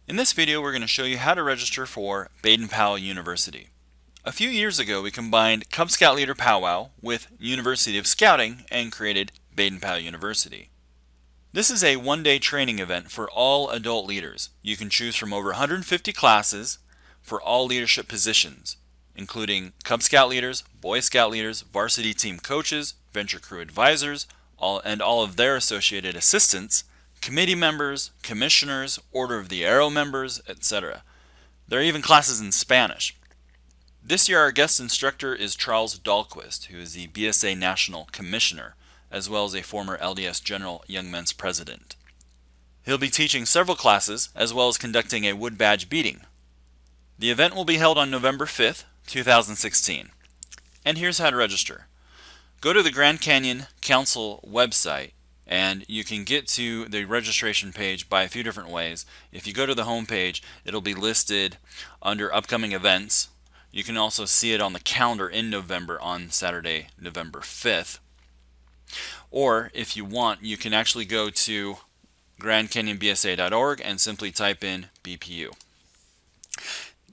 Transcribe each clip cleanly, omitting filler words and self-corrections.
In this video, we're going to show you how to register for Baden-Powell University. A few years ago, we combined Cub Scout Leader Powwow with University of Scouting and created Baden-Powell University. This is a one-day training event for all adult leaders. You can choose from over 150 classes for all leadership positions, including Cub Scout leaders, Boy Scout leaders, varsity team coaches, venture crew advisors, and all of their associated assistants, committee members, commissioners, Order of the Arrow members, etc. There are even classes in Spanish. This year our guest instructor is Charles Dahlquist, who is the BSA National Commissioner, as well as a former LDS General Young Men's President. He'll be teaching several classes, as well as conducting a wood badge beating. The event will be held on November 5th, 2016. And here's how to register. Go to the Grand Canyon Council website, and you can get to the registration page by a few different ways. If you go to the home page, it'll be listed under upcoming events. You can also see it on the calendar in November on Saturday, November 5th. Or if you want, you can actually go to grandcanyonbsa.org and simply type in BPU.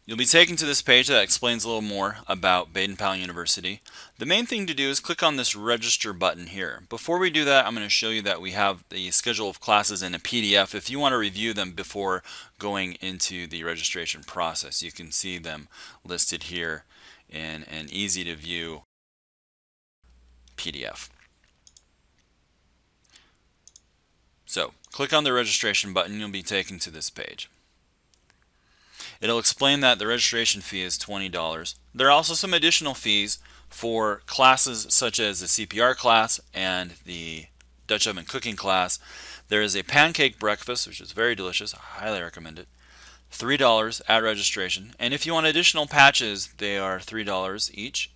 You'll be taken to this page that explains a little more about Baden-Powell University. The main thing to do is click on this register button here. Before we do that, I'm going to show you that we have the schedule of classes in a PDF. If you want to review them before going into the registration process, you can see them listed here in an easy to view PDF. So click on the registration button, you'll be taken to this page. It'll explain that the registration fee is $20. There are also some additional fees for classes such as the CPR class and the Dutch oven cooking class. There is a pancake breakfast, which is very delicious. I highly recommend it. $3 at registration. And if you want additional patches, they are $3 each,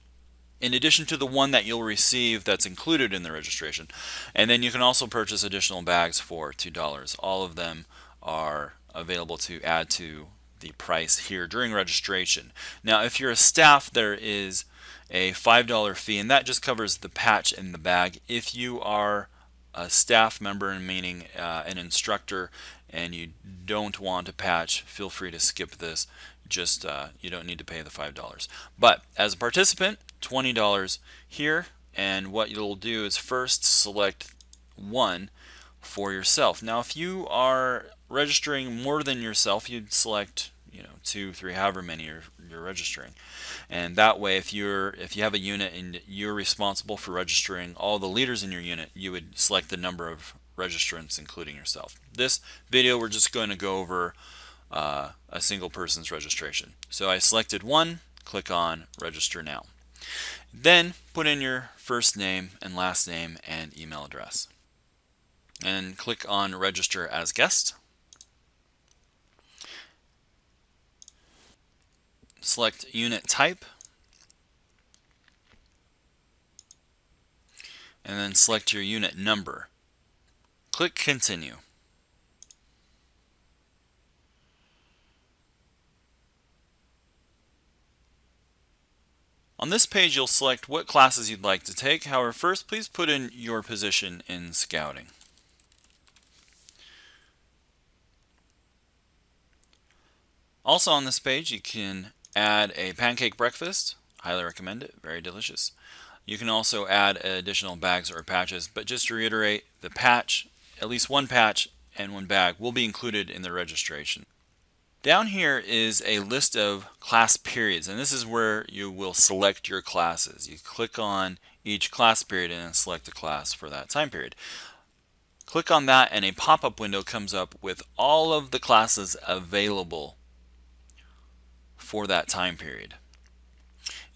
in addition to the one that you'll receive that's included in the registration. And then you can also purchase additional bags for $2. All of them are available to add to the price here during registration. Now, if you're a staff, there is a $5 fee, and that just covers the patch in the bag. If you are a staff member, meaning an instructor, and you don't want a patch, feel free to skip this. Just you don't need to pay the $5. But as a participant, $20 here, and what you'll do is first select one for yourself. Now, if you are registering more than yourself, you'd select 2, 3, however many you're registering. And that way, if you have a unit and you're responsible for registering all the leaders in your unit, you would select the number of registrants, including yourself. This video, we're just going to go over a single person's registration. So I selected one, click on Register Now. Then put in your first name and last name and email address. And click on Register as Guest. Select unit type, and then select your unit number. Click Continue. On this page, you'll select what classes you'd like to take. However, first, please put in your position in Scouting. Also on this page, you can add a pancake breakfast. Highly recommend it. Very delicious. You can also add additional bags or patches, but just to reiterate, the patch, at least one patch and one bag, will be included in the registration. Down here is a list of class periods, and this is where you will select your classes. You click on each class period and then select a class for that time period. Click on that and a pop-up window comes up with all of the classes available for that time period.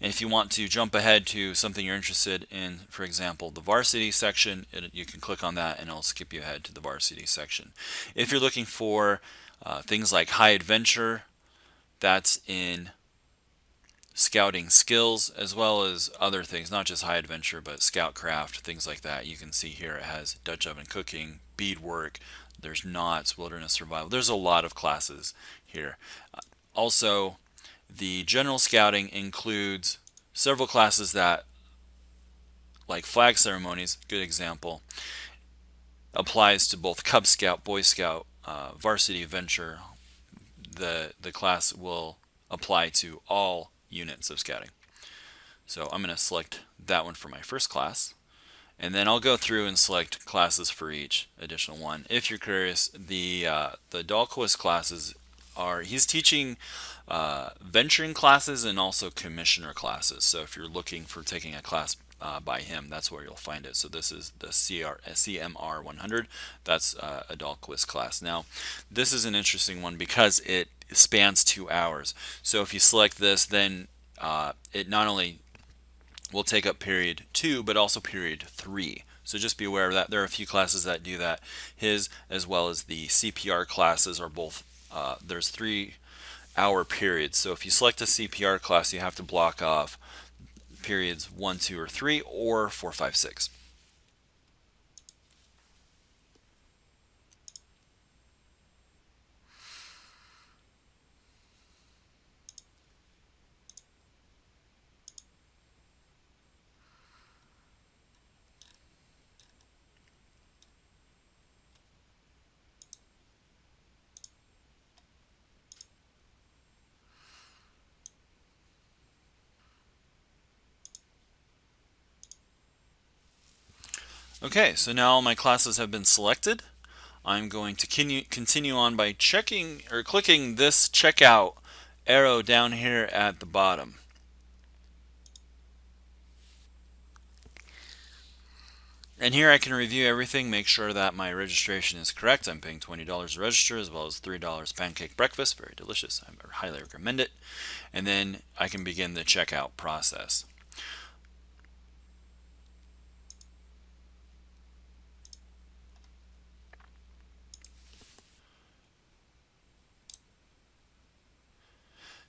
And if you want to jump ahead to something you're interested in, for example, the varsity section, you can click on that and it'll skip you ahead to the varsity section. If you're looking for things like high adventure, that's in scouting skills, as well as other things, not just high adventure, but scoutcraft, things like that. You can see here it has Dutch oven cooking, beadwork, there's knots, wilderness survival. There's a lot of classes here. Also, the general scouting includes several classes that, like flag ceremonies, good example, applies to both Cub Scout, Boy Scout, varsity venture, the class will apply to all units of scouting. So I'm going to select that one for my first class. And then I'll go through and select classes for each additional one. If you're curious, the Dahlquist classes he's teaching venturing classes and also commissioner classes. So if you're looking for taking a class by him, that's where you'll find it. So this is the CMR 100. That's a Dahlquist class. Now, this is an interesting one because it spans 2 hours. So if you select this, then it not only will take up period 2, but also period 3. So just be aware of that. There are a few classes that do that. His, as well as the CPR classes, are both, there's 3-hour periods. So if you select a CPR class, you have to block off periods 1, 2, or 3, or 4, 5, 6. Okay, so now my classes have been selected. I'm going to continue on by checking or clicking this checkout arrow down here at the bottom. And here I can review everything, make sure that my registration is correct. I'm paying $20 to register, as well as $3 pancake breakfast. Very delicious. I highly recommend it. And then I can begin the checkout process.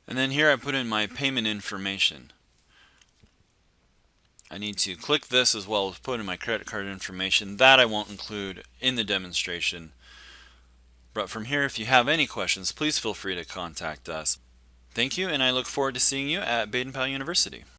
And then here I put in my payment information. I need to click this as well as put in my credit card information. That I won't include in the demonstration. But from here, if you have any questions, please feel free to contact us. Thank you, and I look forward to seeing you at Baden-Powell University.